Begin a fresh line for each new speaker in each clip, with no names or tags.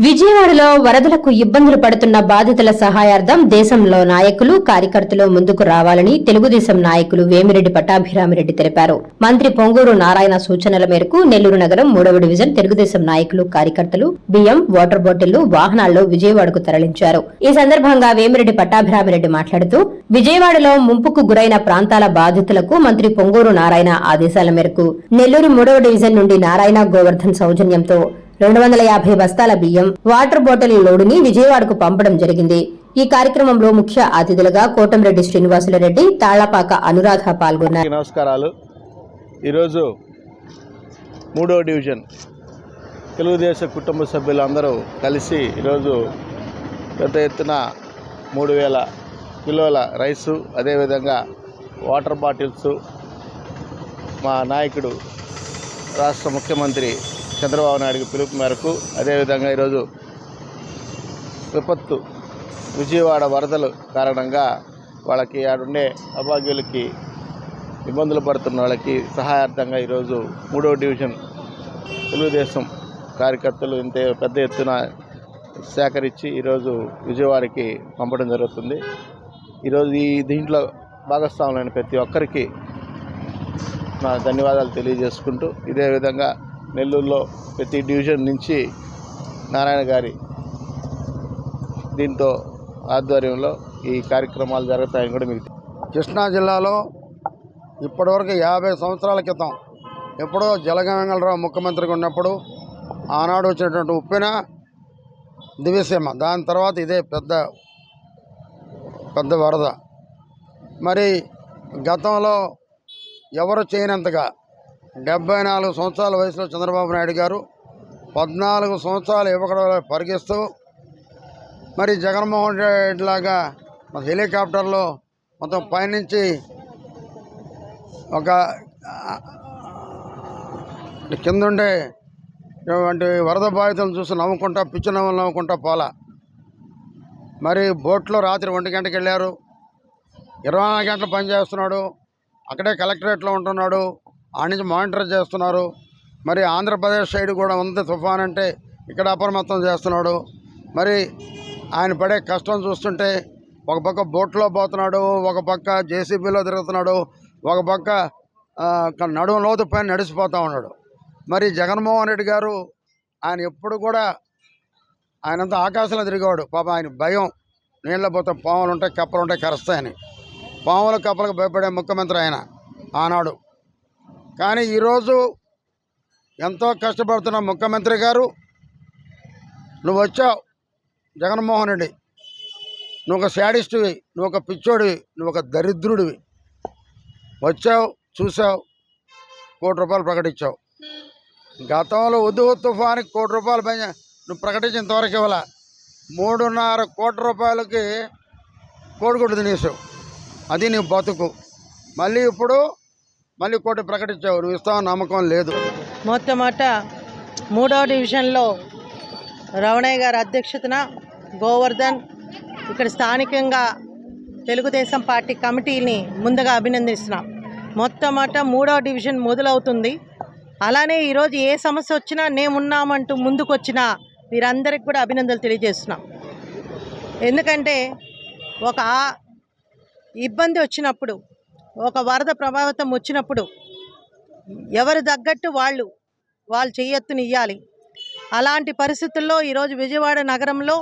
విజయవాడలో వరదలకు ఇబ్బందులు పడుతున్న బాధితుల సహాయార్థం దేశంలో నాయకులు కార్యకర్తలు ముందుకు రావాలని తెలుగుదేశం నాయకులు వేమిరెడ్డి పట్టాభిరామిరెడ్డి తెలిపారు. మంత్రి పొంగూరు నారాయణ సూచనల మేరకు నెల్లూరు నగరం 3వ డివిజన్ తెలుగుదేశం నాయకులు కార్యకర్తలు బియ్యం, వాటర్ బాటిళ్లు వాహనాల్లో విజయవాడకు తరలించారు. ఈ సందర్భంగా వేమిరెడ్డి పట్టాభిరామిరెడ్డి మాట్లాడుతూ విజయవాడలో ముంపుకు గురైన ప్రాంతాల బాధితులకు మంత్రి పొంగూరు నారాయణ ఆదేశాల మేరకు నెల్లూరు 3వ డివిజన్ నుండి నారాయణ గోవర్ధన్ సౌజన్యంతో 250 బస్తాల బియ్యం, వాటర్ బాటిల్ లోడుని విజయవాడకు పంపడం జరిగింది. ఈ కార్యక్రమంలో ముఖ్య అతిథులుగా కోటంరెడ్డి శ్రీనివాసులరెడ్డి, తాళ్లపాక అనురాధ పాల్గొన్నారు.
నమస్కారాలు. ఈరోజు 3వ డివిజన్ తెలుగుదేశం కుటుంబ సభ్యులందరూ కలిసి ఈరోజు పెద్ద ఎత్తున 3000 కిలోల రైసు, అదేవిధంగా వాటర్ బాటిల్స్ మా నాయకుడు రాష్ట్ర ముఖ్యమంత్రి చంద్రబాబు నాయుడు పిలుపు మేరకు, అదేవిధంగా ఈరోజు విపత్తు విజయవాడ వరదలు కారణంగా వాళ్ళకి ఆడుండే అభాగ్యులకి ఇబ్బందులు పడుతున్న వాళ్ళకి సహాయార్థంగా ఈరోజు 3వ డివిజన్ తెలుగుదేశం కార్యకర్తలు ఇంత పెద్ద ఎత్తున సేకరించి ఈరోజు విజయవాడకి పంపడం జరుగుతుంది. ఈరోజు దీంట్లో భాగస్వాములైన ప్రతి ఒక్కరికి నా ధన్యవాదాలు తెలియజేసుకుంటూ, ఇదే విధంగా నెల్లూరులో ప్రతి డివిజన్ నుంచి నారాయణ గారి దీంతో ఆధ్వర్యంలో ఈ కార్యక్రమాలు జరుగుతాయని కూడా మీకు.
కృష్ణా జిల్లాలో ఇప్పటివరకు 50 సంవత్సరాల క్రితం ఎప్పుడో జలగంగళరావు ముఖ్యమంత్రిగా ఉన్నప్పుడు ఆనాడు వచ్చినటువంటి ఉప్పెన దివ్యసీమ, దాని తర్వాత ఇదే పెద్ద వరద. మరి గతంలో ఎవరు చేయనంతగా 74 సంవత్సరాల వయసులో చంద్రబాబు నాయుడు గారు 14 సంవత్సరాల యువకుడు పరిగిస్తూ, మరి జగన్మోహన్ రెడ్డి లాగా హెలికాప్టర్లో మొత్తం పైనుంచి ఒక కిందుండే వంటి వరద బాధితులను చూసి నవ్వుకుంటా, పిచ్చి నవ్వులు నవ్వుకుంటా పోలా. మరి బోట్లో రాత్రి 1 గంటకి వెళ్ళారు, 24 గంటలు పనిచేస్తున్నాడు, అక్కడే కలెక్టరేట్లో ఉంటున్నాడు, ఆ నుంచి మానిటర్ చేస్తున్నారు. మరి ఆంధ్రప్రదేశ్ సైడ్ కూడా ఉంది తుఫాన్ అంటే, ఇక్కడ అప్రమత్తం చేస్తున్నాడు. మరి ఆయన పడే కష్టం చూస్తుంటే ఒక పక్క బోట్లో పోతున్నాడు, ఒక పక్క జేసీబీలో తిరుగుతున్నాడు, ఒక పక్క నడుము లోతు పైన నడిచిపోతూ ఉన్నాడు. మరి జగన్మోహన్ రెడ్డి గారు ఆయన ఎప్పుడు కూడా ఆయనంతా ఆకాశంలో తిరిగేవాడు. పాప ఆయన భయం, నీళ్ళ పోతే పాములు ఉంటాయి, కప్పలు ఉంటాయి, కరుస్తాయని. పాములు కప్పలకు భయపడే ముఖ్యమంత్రి ఆయన ఆనాడు. కానీ ఈరోజు ఎంతో కష్టపడుతున్న ముఖ్యమంత్రి గారు, నువ్వు వచ్చావు జగన్మోహన్ రెడ్డి, నువ్వు ఒక శాడిస్టువి, నువ్వు ఒక పిచ్చోడివి, నువ్వు ఒక దరిద్రుడివి. వచ్చావు, చూసావు, ₹1 కోటి ప్రకటించావు. గతంలో ఉద్దు తుఫానికి ₹1 కోటి నువ్వు ప్రకటించినంతవరకు ఇవ్వాల. ₹3.5 కోట్లకి కోడిగుడ్డు తినేసావు. అది నీ బతుకు. మళ్ళీ ఇప్పుడు మళ్ళీ ₹1 కోటి ప్రకటించావు. నువ్వు ఇస్తావని నమ్మకం లేదు.
మొట్టమొదట 3వ డివిజన్లో రమణయ్య గారి అధ్యక్షతన గోవర్ధన్ ఇక్కడ స్థానికంగా తెలుగుదేశం పార్టీ కమిటీని ముందుగా అభినందిస్తున్నాం. మొట్టమొదట 3వ డివిజన్ మొదలవుతుంది. అలానే ఈరోజు ఏ సమస్య వచ్చినా మేమున్నామంటూ ముందుకొచ్చిన వీరందరికీ కూడా అభినందనలు తెలియజేస్తున్నాం. ఎందుకంటే ఒక ఇబ్బంది వచ్చినప్పుడు, ఒక వరద ప్రభావితం వచ్చినప్పుడు ఎవరు తగ్గట్టు వాళ్ళు చేయెత్తునియ్యాలి. అలాంటి పరిస్థితుల్లో ఈరోజు విజయవాడ నగరంలో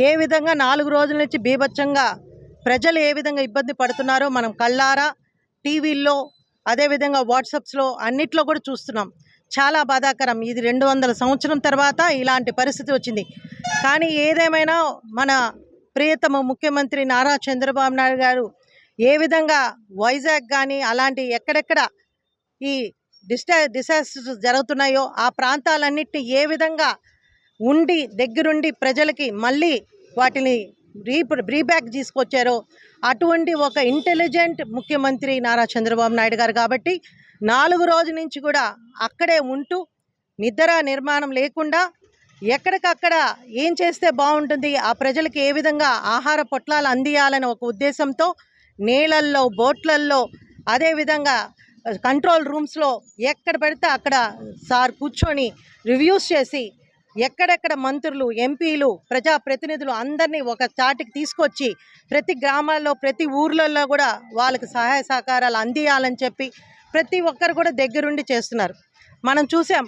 ఏ విధంగా 4 రోజుల నుంచి బీభత్సంగా ప్రజలు ఏ విధంగా ఇబ్బంది పడుతున్నారో మనం కళ్ళారా, టీవీల్లో, అదేవిధంగా వాట్సాప్స్లో అన్నిట్లో కూడా చూస్తున్నాం. చాలా బాధాకరం. ఇది 200 సంవత్సరం తర్వాత ఇలాంటి పరిస్థితి వచ్చింది. కానీ ఏదేమైనా మన ప్రియతమ ముఖ్యమంత్రి నారా చంద్రబాబు నాయుడు గారు ఏ విధంగా వైజాగ్ కానీ అలాంటి ఎక్కడెక్కడ ఈ డిసాస్టర్స్ జరుగుతున్నాయో ఆ ప్రాంతాలన్నిటిని ఏ విధంగా ఉండి దగ్గరుండి ప్రజలకి మళ్ళీ వాటిని రీబ్యాక్ తీసుకొచ్చారో అటువంటి ఒక ఇంటెలిజెంట్ ముఖ్యమంత్రి నారా చంద్రబాబు నాయుడు గారు. కాబట్టి 4 రోజుల నుంచి కూడా అక్కడే ఉంటూ నిద్ర నిర్మాణం లేకుండా ఎక్కడికక్కడ ఏం చేస్తే బాగుంటుంది, ఆ ప్రజలకు ఏ విధంగా ఆహార పొట్లాలు అందియాలని ఒక ఉద్దేశంతో నీళ్ళల్లో, బోట్లల్లో, అదేవిధంగా కంట్రోల్ రూమ్స్లో ఎక్కడ పడితే అక్కడ సార్ కూర్చొని రివ్యూస్ చేసి ఎక్కడెక్కడ మంత్రులు, ఎంపీలు, ప్రజాప్రతినిధులు అందరినీ ఒక చాటికి తీసుకొచ్చి ప్రతి గ్రామాల్లో, ప్రతి ఊర్లలో కూడా వాళ్ళకి సహాయ సహకారాలు అందియాలని చెప్పి ప్రతి ఒక్కరు కూడా దగ్గరుండి చేస్తున్నారు. మనం చూసాం,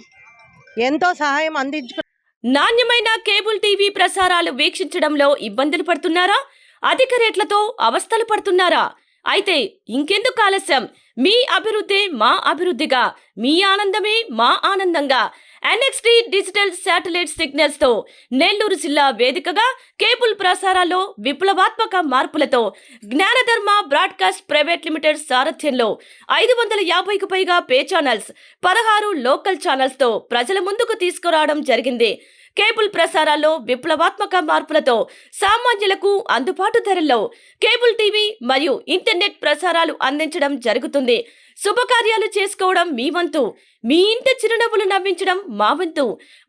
ఎంతో సహాయం అందించుకు.
నాణ్యమైన కేబుల్ టీవీ ప్రసారాలు వీక్షించడంలో ఇబ్బందులు పడుతున్నారా? అధిక రేట్లతో అవస్థలు పడుతున్నారా? అయితే ఇంకెందుకు ఆలస్యం? మీ అభివృద్ధి మా అభివృద్ధిగా, మీ ఆనందమే మా ఆనందంగా NXT డిజిటల్ శాటిలైట్ సిగ్నల్స్ తో నెల్లూరు జిల్లా వేదికగా కేబుల్ ప్రసారాల్లో విప్లవాత్మక మార్పులతో జ్ఞానధర్మ బ్రాడ్కాస్ట్ ప్రైవేట్ లిమిటెడ్ సారథ్యంలో 550కు పైగా పే ఛానల్స్, 16 లోకల్ ఛానల్స్ తో ప్రజల ముందుకు తీసుకురావడం జరిగింది. కేబుల్ ప్రసారాల్లో విప్లవాత్మక మార్పులతో సామాన్యులకు అందుబాటు ధరల్లో కేబుల్ టీవీ మరియు ఇంటర్నెట్ ప్రసారాలు అందించడం జరుగుతుంది. శుభకార్యాలు చేసుకోవడం మీ వంతు, మీ ఇంటి చిరునవ్వులు నవ్వించడం మా వంతు.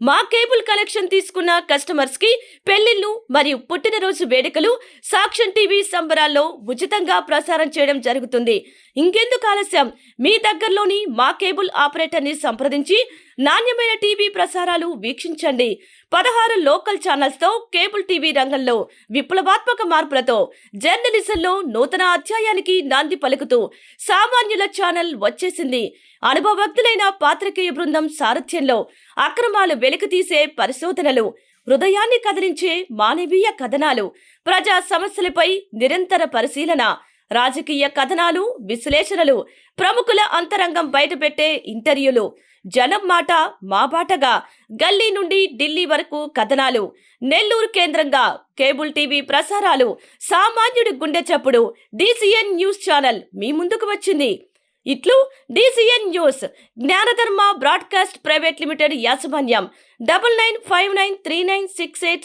మా కేబుల్ కలెక్షన్ తీసుకున్న కస్టమర్స్ కి పెళ్లిళ్లు మరియు పుట్టినరోజు వేడుకలు సాక్ష్యం టీవీ సంబరాల్లో ఉచితంగా ప్రసారం చేయడం జరుగుతుంది. ఇంకెందుకు ఆలస్యం? మీ దగ్గరలోని మా కేబుల్ ఆపరేటర్ ని సంప్రదించి నాణ్యమైన టీవీ ప్రసారాలు వీక్షించండి. 16 లోకల్ ఛానల్స్ తో కేబుల్ టీవీ రంగంలో విప్లవాత్మక మార్పులతో జర్నలిజంలో నూతన అధ్యాయానికి నాంది పలుకుతూ సామాన్యుల ఛానల్ వచ్చేసింది. అనుభవజ్ఞులైన పాత్రికేయ బృందం సారథ్యంలో అక్రమాలు వెలికితీసే పరిశోధనలు, హృదయాన్ని కదిలించే మానవీయ కథనాలు, ప్రజా సమస్యలపై నిరంతర పరిశీలన, రాజకీయ కథనాలు, విశ్లేషణలు, ప్రముఖుల అంతరంగం బయటపెట్టే ఇంటర్వ్యూలు, జనం మాట మా బాటగా గల్లీ నుండి ఢిల్లీ వరకు కథనాలు, నెల్లూరు కేంద్రంగా కేబుల్ టీవీ ప్రసారాలు, సామాన్యుడి గుండె చప్పుడు DCN న్యూస్ ఛానల్ మీ ముందుకు వచ్చింది. ఇట్లు DCN news, జ్ఞానధర్మ broadcast private limited యాజమాన్యం. 99593968